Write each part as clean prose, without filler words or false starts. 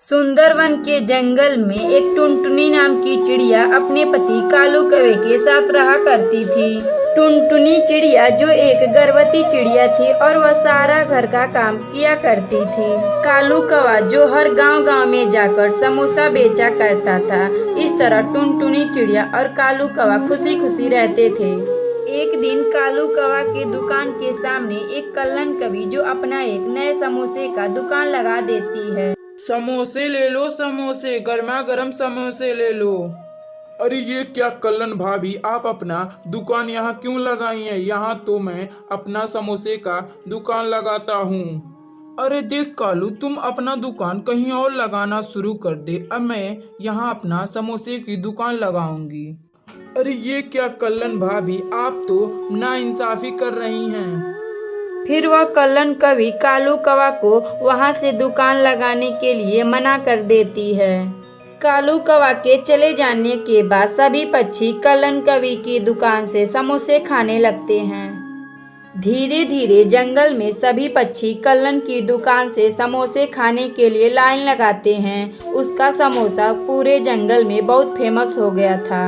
सुंदरवन के जंगल में एक टुनटुनी नाम की चिड़िया अपने पति कालू कौवे के साथ रहा करती थी। टुनटुनी चिड़िया जो एक गर्भवती चिड़िया थी और वह सारा घर का काम किया करती थी। कालू कौवा जो हर गांव में जाकर समोसा बेचा करता था। इस तरह टुनटुनी चिड़िया और कालू कौवा खुशी खुशी रहते थे। एक दिन कालू कौवा के दुकान के सामने एक कल्लन कवि जो अपना एक नए समोसे का दुकान लगा देती है। समोसे ले लो, समोसे, गर्मा गर्म समोसे ले लो। अरे ये क्या कल्लन भाभी, आप अपना दुकान यहाँ क्यों लगाई है? यहाँ तो मैं अपना समोसे का दुकान लगाता हूँ। अरे देख कालू, तुम अपना दुकान कहीं और लगाना शुरू कर दे, अब मैं यहाँ अपना समोसे की दुकान लगाऊंगी। अरे ये क्या कल्लन भाभी, आप तो नाइंसाफी कर रही हैं। फिर वह कल्लन कवि कालू कौवा को वहां से दुकान लगाने के लिए मना कर देती है। कालू कौवा के चले जाने के बाद सभी पक्षी कल्लन कवि की दुकान से समोसे खाने लगते हैं। धीरे धीरे जंगल में सभी पक्षी कल्लन की दुकान से समोसे खाने के लिए लाइन लगाते हैं। उसका समोसा पूरे जंगल में बहुत फेमस हो गया था।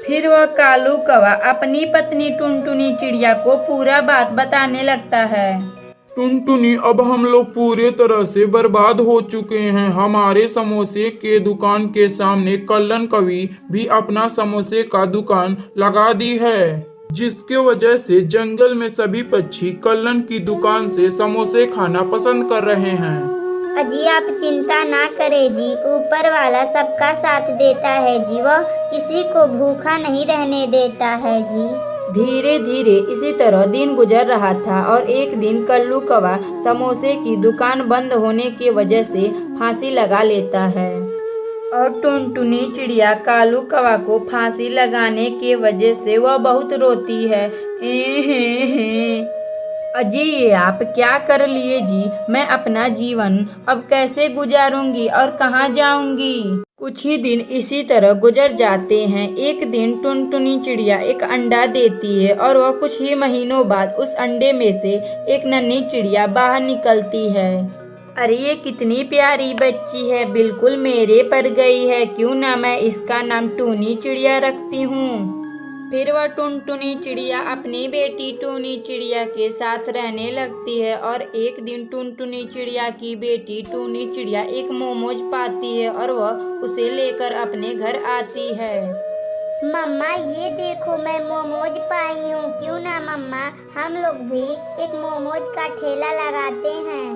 फिर वह कालू कौवा अपनी पत्नी टुनटुनी चिड़िया को पूरा बात बताने लगता है। टुनटुनी, अब हम लोग पूरे तरह से बर्बाद हो चुके हैं। हमारे समोसे के दुकान के सामने कल्लन कवि भी अपना समोसे का दुकान लगा दी है, जिसके वजह से जंगल में सभी पक्षी कल्लन की दुकान से समोसे खाना पसंद कर रहे हैं। अजी आप चिंता ना करें जी, ऊपर वाला सबका साथ देता है जी, वह किसी को भूखा नहीं रहने देता है जी। धीरे धीरे इसी तरह दिन गुजर रहा था और एक दिन कालू कौवा समोसे की दुकान बंद होने की वजह से फांसी लगा लेता है और टुनटुनी चिड़िया कालू कौवा को फांसी लगाने की वजह से वह बहुत रोती है। अजी ये आप क्या कर लिए जी, मैं अपना जीवन अब कैसे गुजारूंगी और कहाँ जाऊंगी। कुछ ही दिन इसी तरह गुजर जाते हैं। एक दिन टुनटुनी चिड़िया एक अंडा देती है और वह कुछ ही महीनों बाद उस अंडे में से एक नन्ही चिड़िया बाहर निकलती है। अरे ये कितनी प्यारी बच्ची है, बिल्कुल मेरे पर गई है, क्यों ना मैं इसका नाम टूनी चिड़िया रखती हूँ। फिर वह टुनटुनी चिड़िया अपनी बेटी टूनी चिड़िया के साथ रहने लगती है और एक दिन टुनटुनी चिड़िया की बेटी टूनी चिड़िया एक मोमोज पाती है और वह उसे लेकर अपने घर आती है। मम्मा ये देखो मैं मोमोज पाई हूँ, क्यों ना मम्मा हम लोग भी एक मोमोज का ठेला लगाते हैं।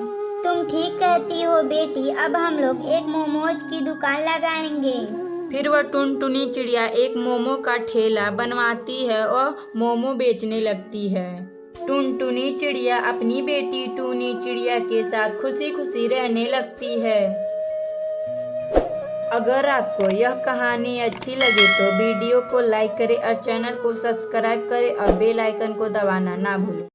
तुम ठीक कहती हो बेटी, अब हम लोग एक मोमोज की दुकान लगाएंगे। फिर वह टुनटुनी चिड़िया एक मोमो का ठेला बनवाती है और मोमो बेचने लगती है। टुनटुनी चिड़िया अपनी बेटी टूनी चिड़िया के साथ खुशी खुशी रहने लगती है। अगर आपको यह कहानी अच्छी लगे तो वीडियो को लाइक करें और चैनल को सब्सक्राइब करें और बेल आइकन को दबाना ना भूलें।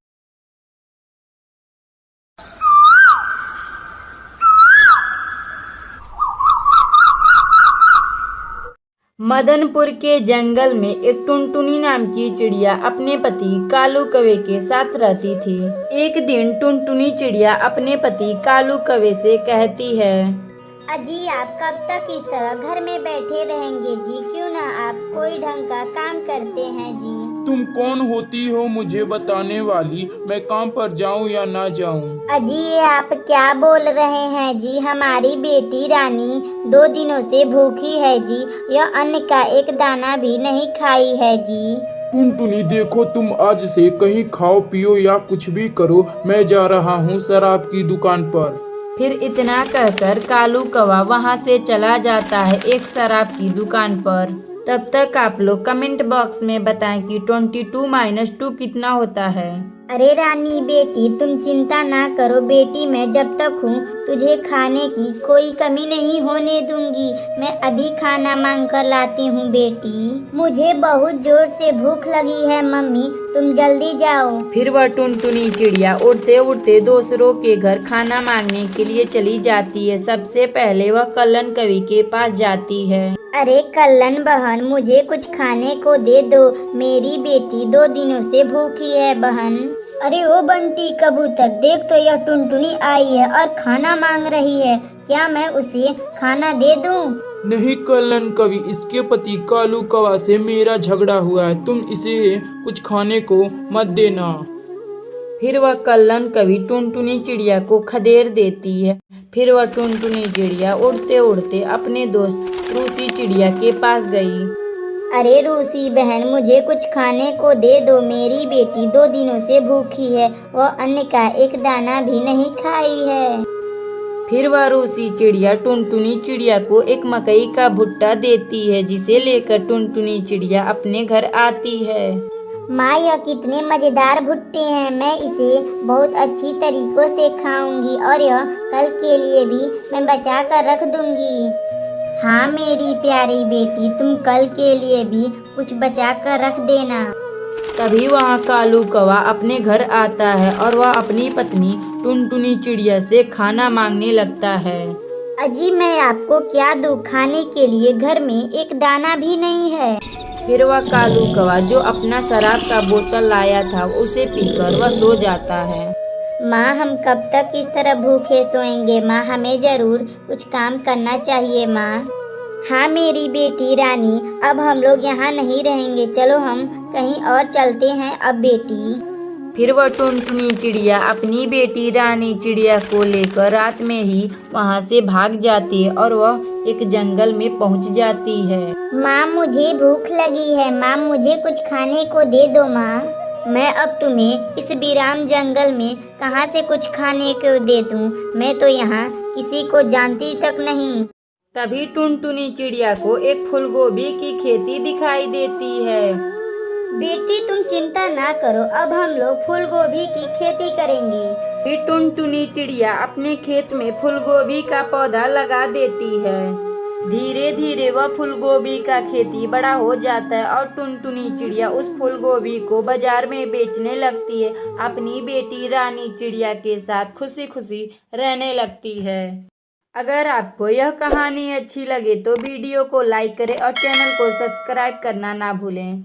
मदनपुर के जंगल में एक टुनटुनी नाम की चिड़िया अपने पति कालू कौवे के साथ रहती थी। एक दिन टुनटुनी चिड़िया अपने पति कालू कौवे से कहती है, अजी आप कब तक इस तरह घर में बैठे रहेंगे जी, क्यों ना आप कोई ढंग का काम करते हैं जी। तुम कौन होती हो मुझे बताने वाली, मैं काम पर जाऊं या ना जाऊं? अजी ये आप क्या बोल रहे हैं जी, हमारी बेटी रानी 2 दिनों से भूखी है जी, यह अन्न का एक दाना भी नहीं खाई है जी। टुनटुनी देखो, तुम आज से कहीं खाओ पियो या कुछ भी करो, मैं जा रहा हूँ शराब की दुकान पर। फिर इतना कहकर कालू कौवा वहां से चला जाता है एक शराब की दुकान पर। तब तक आप लोग कमेंट बॉक्स में बताएं कि 22 - 2 कितना होता है। अरे रानी बेटी तुम चिंता ना करो बेटी, मैं जब तक हूँ तुझे खाने की कोई कमी नहीं होने दूंगी। मैं अभी खाना मांग कर लाती हूँ बेटी, मुझे बहुत जोर से भूख लगी है मम्मी, तुम जल्दी जाओ। फिर वह टुनटुनी चिड़िया उड़ते उड़ते दूसरों के घर खाना मांगने के लिए चली जाती है। सबसे पहले वह कल्लन कवि के पास जाती है। अरे कल्लन बहन मुझे कुछ खाने को दे दो, मेरी बेटी 2 दिनों से भूखी है बहन। अरे ओ बंटी कबूतर, देख तो यह टुनटुनी आई है और खाना मांग रही है। क्या मैं उसे खाना दे दूं? नहीं कलन कवि, इसके पति कालू कौवा से मेरा झगड़ा हुआ है, तुम इसे कुछ खाने को मत देना। फिर वह कल्लन कवि टुनटुनी चिड़िया को खदेड़ देती है। फिर वह टुनटुनी चिड़िया उड़ते उड़ते अपने दोस्त रूसी चिड़िया के पास गई। अरे रूसी बहन, मुझे कुछ खाने को दे दो। मेरी बेटी 2 दिनों से भूखी है, वह अन्न का एक दाना भी नहीं खाई है। फिर वह रूसी चिड़िया टुनटुनी चिड़िया को एक मकई का भुट्टा देती है, जिसे लेकर टुनटुनी चिड़िया अपने घर आती है। माँ, यह कितने मजेदार भुट्टे हैं। मैं इसे बहुत अच्छी तरीकों से खाऊंगी और यह कल के लिए भी मैं बचा कर रख दूंगी। हाँ मेरी प्यारी बेटी, तुम कल के लिए भी कुछ बचा कर रख देना। तभी वहाँ कालू कौवा अपने घर आता है और वह अपनी पत्नी टुनटुनी चिड़िया से खाना मांगने लगता है। अजी, मैं आपको क्या दूं? खाने के लिए घर में एक दाना भी नहीं है। फिर वह कालू कौवा जो अपना शराब का बोतल लाया था उसे पीकर वह सो जाता है। माँ, हम कब तक इस तरह भूखे सोएंगे? माँ, हमें जरूर कुछ काम करना चाहिए माँ। हाँ मेरी बेटी रानी, अब हम लोग यहाँ नहीं रहेंगे। चलो हम कहीं और चलते हैं अब बेटी। फिर वह टुनटुनी चिड़िया अपनी बेटी रानी चिड़िया को लेकर रात में ही वहाँ से भाग जाती है और वह एक जंगल में पहुँच जाती है। माँ, मुझे भूख लगी है। माँ, मुझे कुछ खाने को दे दो माँ। मैं अब तुम्हें इस वीरान जंगल में कहाँ से कुछ खाने को दे दूँ? मैं तो यहाँ किसी को जानती तक नहीं। तभी टुनटुनी चिड़िया को एक फूलगोभी की खेती दिखाई देती है। बेटी, तुम चिंता ना करो, अब हम लोग फूलगोभी की खेती करेंगे। फिर टुनटुनी चिड़िया अपने खेत में फूलगोभी का पौधा लगा देती है। धीरे धीरे वह फूलगोभी का खेती बड़ा हो जाता है और टुनटुनी चिड़िया उस फूलगोभी को बाजार में बेचने लगती है। अपनी बेटी रानी चिड़िया के साथ खुशी खुशी रहने लगती है। अगर आपको यह कहानी अच्छी लगे तो वीडियो को लाइक करें और चैनल को सब्सक्राइब करना ना भूलें।